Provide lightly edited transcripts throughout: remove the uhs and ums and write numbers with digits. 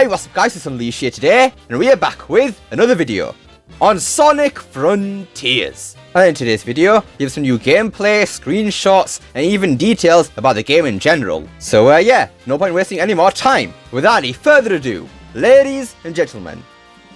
Hey, what's up guys, it's Unleash here today, and we are back with another video on Sonic Frontiers. And in today's video, we have some new gameplay, screenshots, and even details about the game in general. So yeah, no point wasting any more time. Without any further ado, ladies and gentlemen,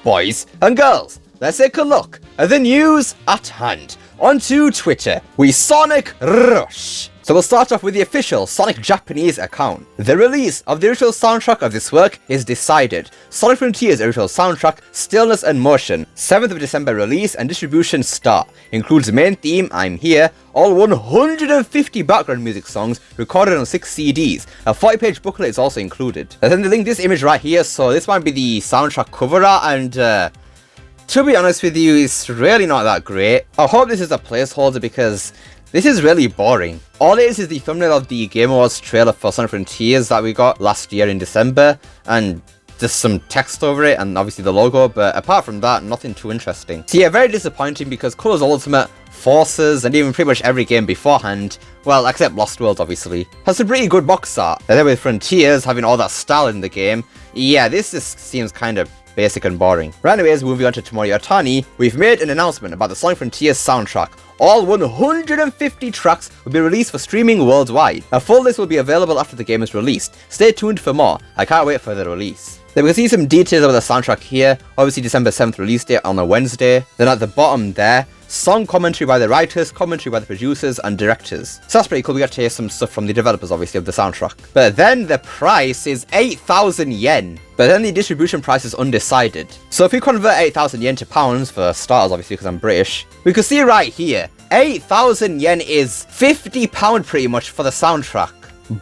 boys and girls, let's take a look at the news at hand. Onto Twitter, we Sonic Rush. So we'll start off with the official Sonic Japanese account. The release of the original soundtrack of this work is decided. Sonic Frontiers original soundtrack, Stillness and Motion, 7th of December release and distribution start. Includes main theme, I'm Here, all 150 background music songs recorded on 6 CDs. A 40-page booklet is also included. And then they link this image right here, so this might be the soundtrack cover art, and to be honest with you, it's really not that great. I hope this is a placeholder because this is really boring. All it is the thumbnail of the Game Awards trailer for Sonic Frontiers that we got last year in December, and just some text over it and obviously the logo, but apart from that, nothing too interesting. So yeah, very disappointing because Colors Ultimate, Forces, and even pretty much every game beforehand, well, except Lost World obviously, has some pretty good box art. And then with Frontiers having all that style in the game, yeah, this just seems kind of basic and boring. Right, anyways, moving on to Tomoyo Otani, we've made an announcement about the Sonic Frontiers soundtrack. All 150 tracks will be released for streaming worldwide. A full list will be available after the game is released. Stay tuned for more. I can't wait for the release. Then we can see some details about the soundtrack here. Obviously December 7th release date on a Wednesday. Then at the bottom there, song commentary by the writers, commentary by the producers and directors. So that's pretty cool. We got to hear some stuff from the developers obviously of the soundtrack. But then the price is 8,000 yen. But then the distribution price is undecided. So if we convert 8,000 yen to pounds, for starters obviously because I'm British, we can see right here, 8,000 yen is £50 pretty much for the soundtrack.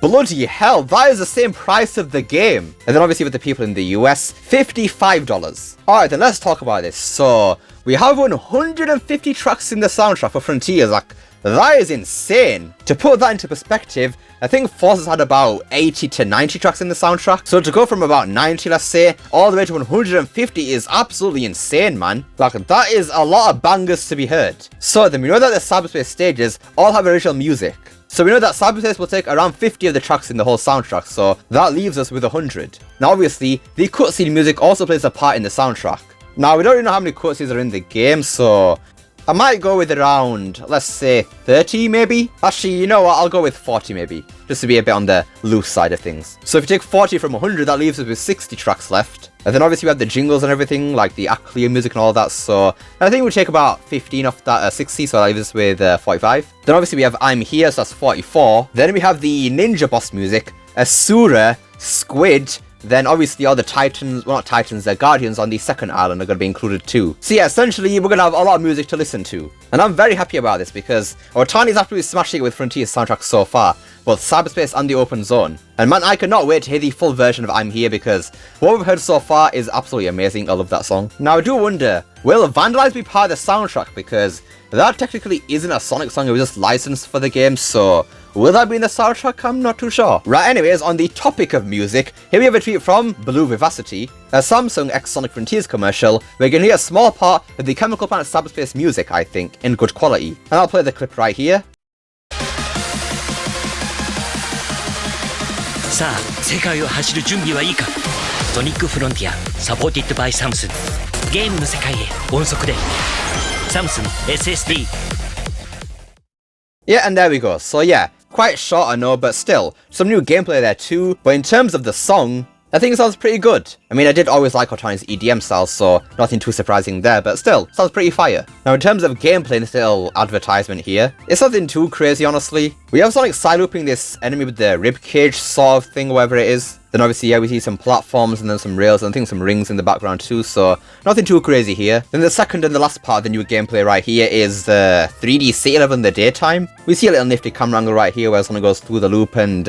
Bloody hell, that is the same price of the game. And then obviously with the people in the US, $55. Alright, then let's talk about this. So we have 150 tracks in the soundtrack for Frontiers. Like, that is insane. To put that into perspective, I think Forces had about 80 to 90 tracks in the soundtrack. So to go from about 90, let's say, all the way to 150 is absolutely insane, man. Like, that is a lot of bangers to be heard. So then we know that the cyberspace stages all have original music. So we know that cyberspace will take around 50 of the tracks in the whole soundtrack, so that leaves us with 100. Now obviously, the cutscene music also plays a part in the soundtrack. Now we don't really know how many cutscenes are in the game, so I might go with around, let's say 30 maybe? Actually, you know what, I'll go with 40 maybe, just to be a bit on the loose side of things. So if you take 40 from 100, that leaves us with 60 tracks left. And then obviously we have the jingles and everything, like the Act Clear music and all that, so I think we'll take about 15 off that 60, so that leaves us with 45. Then obviously we have I'm Here, so that's 44. Then we have the Ninja Boss music, Asura, Squid, then obviously all the Titans, well not Titans, they're Guardians on the second island are going to be included too. So yeah, essentially we're going to have a lot of music to listen to. And I'm very happy about this because Otani's absolutely smashing it with Frontiers soundtrack so far, both Cyberspace and the Open Zone. And man, I cannot wait to hear the full version of I'm Here because what we've heard so far is absolutely amazing. I love that song. Now I do wonder, will Vandalize be part of the soundtrack? Because that technically isn't a Sonic song, it was just licensed for the game, so will that be in the soundtrack? I'm not too sure. Right, anyways, on the topic of music, here we have a tweet from Blue Vivacity, a Samsung X Sonic Frontiers commercial. We're going to hear a small part of the Chemical Planet Cyberspace music, I think, in good quality. And I'll play the clip right here. さあ世界を走る準備はいいかソニックフロンティアサポーティッドバイサムスンゲームの世界へ音速でサムスン SSD Yeah, and there we go. So yeah, quite short I know, but still, some new gameplay there too. But in terms of the song, I think it sounds pretty good. I mean, I did always like Otani's EDM style, so nothing too surprising there, but still, sounds pretty fire. Now in terms of gameplay in this little advertisement here, it's nothing too crazy honestly. We have Sonic side looping this enemy with the ribcage sort of thing, whatever it is. Then obviously, yeah, we see some platforms and then some rails and I think some rings in the background too, so nothing too crazy here. Then the second and the last part of the new gameplay right here is the 3D city level in the daytime. We see a little nifty camera angle right here where Sonic goes through the loop and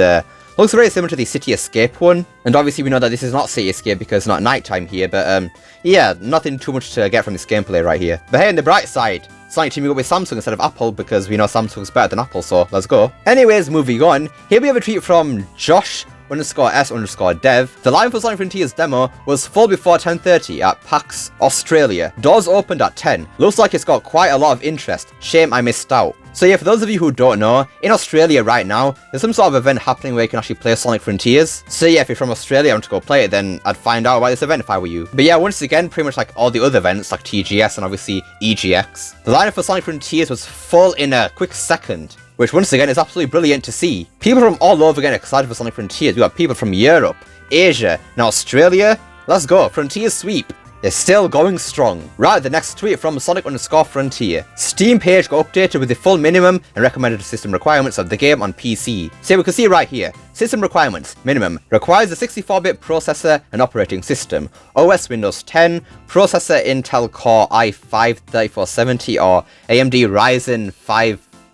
looks very similar to the City Escape one. And obviously we know that this is not City Escape because it's not nighttime here, but yeah, nothing too much to get from this gameplay right here. But hey, on the bright side, Sonic teaming up with Samsung instead of Apple because we know Samsung's better than Apple, so let's go. Anyways, moving on, here we have a tweet from Josh Sonic_S_dev, the line for Sonic Frontiers demo was full before 10:30 at PAX Australia. Doors opened at 10. Looks like it's got quite a lot of interest. Shame I missed out. So yeah, for those of you who don't know, in Australia right now, there's some sort of event happening where you can actually play Sonic Frontiers. So yeah, if you're from Australia and want to go play it, then I'd find out about this event if I were you. But yeah, once again, pretty much like all the other events, like TGS and obviously EGX, the lineup for Sonic Frontiers was full in a quick second, which once again is absolutely brilliant to see. People from all over getting excited for Sonic Frontiers. We got people from Europe, Asia, and Australia. Let's go, Frontiers sweep. It's still going strong. Right, the next tweet from Sonic_Frontier. Steam page got updated with the full minimum and recommended system requirements of the game on PC. So we can see right here, system requirements, minimum, requires a 64-bit processor and operating system, OS Windows 10, processor Intel Core i5-3470 or AMD Ryzen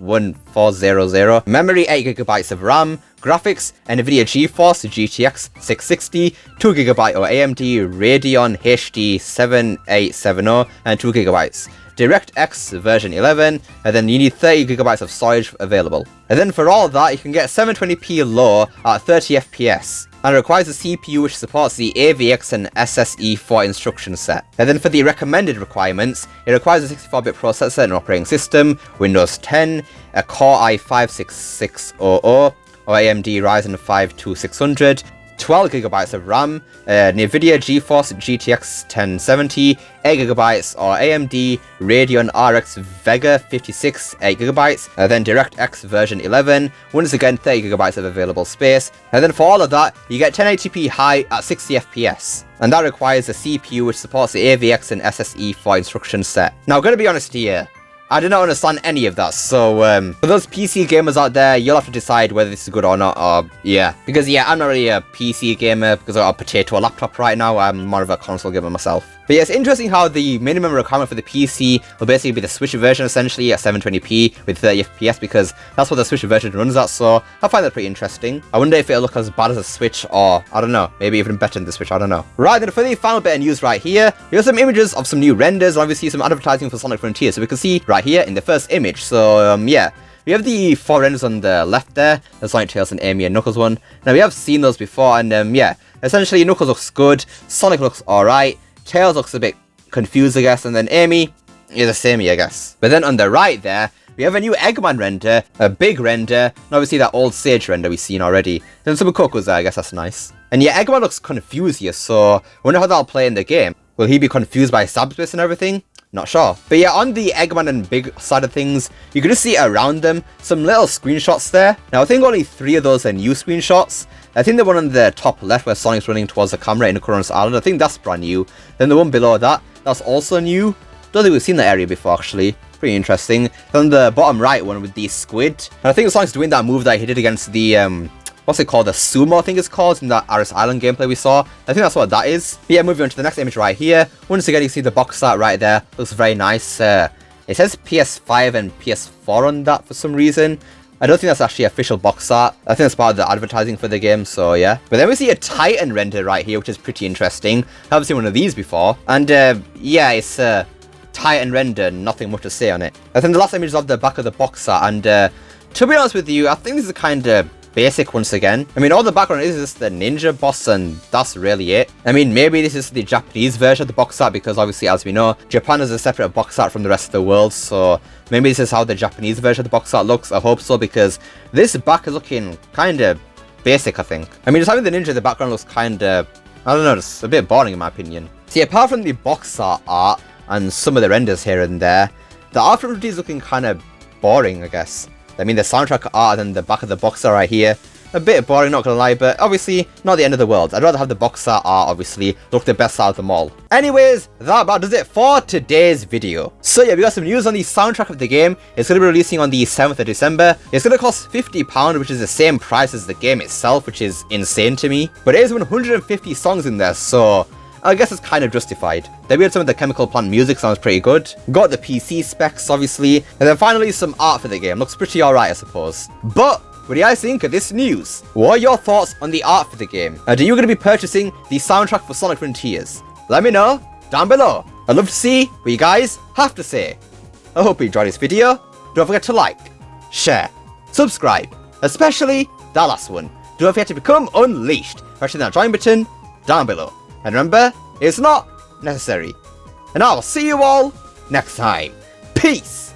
5-1400, memory 8GB of RAM, graphics, NVIDIA GeForce GTX 660, 2GB or AMD Radeon HD 7870 and 2GB. DirectX version 11, and then you need 30GB of storage available. And then for all that, you can get 720p low at 30fps. And it requires a CPU which supports the AVX and SSE4 instruction set. And then for the recommended requirements, it requires a 64-bit processor and operating system, Windows 10, a Core i5-6600, or AMD Ryzen 5-2600, 12GB of RAM, NVIDIA GeForce GTX 1070, 8GB or AMD Radeon RX Vega 56, 8GB, then DirectX version 11, once again 30GB of available space, and then for all of that, you get 1080p high at 60fps. And that requires a CPU which supports the AVX and SSE4 instruction set. Now, I'm going to be honest here, I do not understand any of that, so for those PC gamers out there, you'll have to decide whether this is good or not, or yeah. Because yeah, I'm not really a PC gamer because I've got a potato laptop right now, I'm more of a console gamer myself. But yeah, it's interesting how the minimum requirement for the PC will basically be the Switch version essentially at 720p with 30fps because that's what the Switch version runs at, so I find that pretty interesting. I wonder if it'll look as bad as a Switch or, I don't know, maybe even better than the Switch, I don't know. Right, then for the final bit of news right here, we have some images of some new renders and obviously some advertising for Sonic Frontiers, so we can see right here in the first image, so yeah. We have the 4 renders on the left there, the Sonic, Tails, and Amy and Knuckles one. Now we have seen those before and yeah, essentially Knuckles looks good, Sonic looks alright, Tails looks a bit confused, I guess, and then Amy is the same, I guess. But then on the right there, we have a new Eggman render, a big render, and obviously that old Sage render we've seen already. Then some Coco's there, I guess that's nice. And yeah, Eggman looks confused here, so I wonder how that'll play in the game. Will he be confused by cyberspace and everything? Not sure. But yeah, on the Eggman and Big side of things, you can just see around them some little screenshots there. Now I think only 3 of those are new screenshots. I think the one on the top left where Sonic's running towards the camera in Occurrence Island, I think that's brand new. Then the one below that, that's also new. Don't think we've seen that area before actually. Pretty interesting. Then the bottom right one with the squid. And I think Sonic's doing that move that he did against the what's it called? The sumo, I think it's called, in that Aris Island gameplay we saw. I think that's what that is. But yeah, moving on to the next image right here. Once again, you see the box art right there. Looks very nice. It says PS5 and PS4 on that for some reason. I don't think that's actually official box art. I think that's part of the advertising for the game, so yeah. But then we see a Titan render right here, which is pretty interesting. I haven't seen one of these before. And yeah, it's a Titan render, nothing much to say on it. I think the last image is of the back of the box art, and to be honest with you, I think this is kind of basic once again. I mean, all the background is just the ninja boss and that's really it. I mean, maybe this is the Japanese version of the box art because obviously, as we know, Japan is a separate box art from the rest of the world, so maybe this is how the Japanese version of the box art looks. I hope so because this back is looking kind of basic, I think. I mean, just having the ninja in the background looks kind of, I don't know, just a bit boring in my opinion. See, apart from the box art and some of the renders here and there, the art from it is looking kind of boring, I guess. I mean, the soundtrack art and the back of the box art right here, a bit boring, not gonna lie, but obviously not the end of the world. I'd rather have the box art obviously look the best out of them all. Anyways, that about does it for today's video. So yeah, we got some news on the soundtrack of the game. It's gonna be releasing on the 7th of December. It's gonna cost £50, which is the same price as the game itself, which is insane to me. But it is 150 songs in there, so I guess it's kind of justified. Then we had some of the Chemical Plant music, sounds pretty good. Got the PC specs, obviously. And then finally, some art for the game. Looks pretty alright, I suppose. But what do you guys think of this news? What are your thoughts on the art for the game? And are you going to be purchasing the soundtrack for Sonic Frontiers? Let me know down below. I'd love to see what you guys have to say. I hope you enjoyed this video. Don't forget to like, share, subscribe, especially that last one. don't forget to become unleashed by hitting that join button down below. And remember, it's not necessary. And I'll see you all next time. Peace!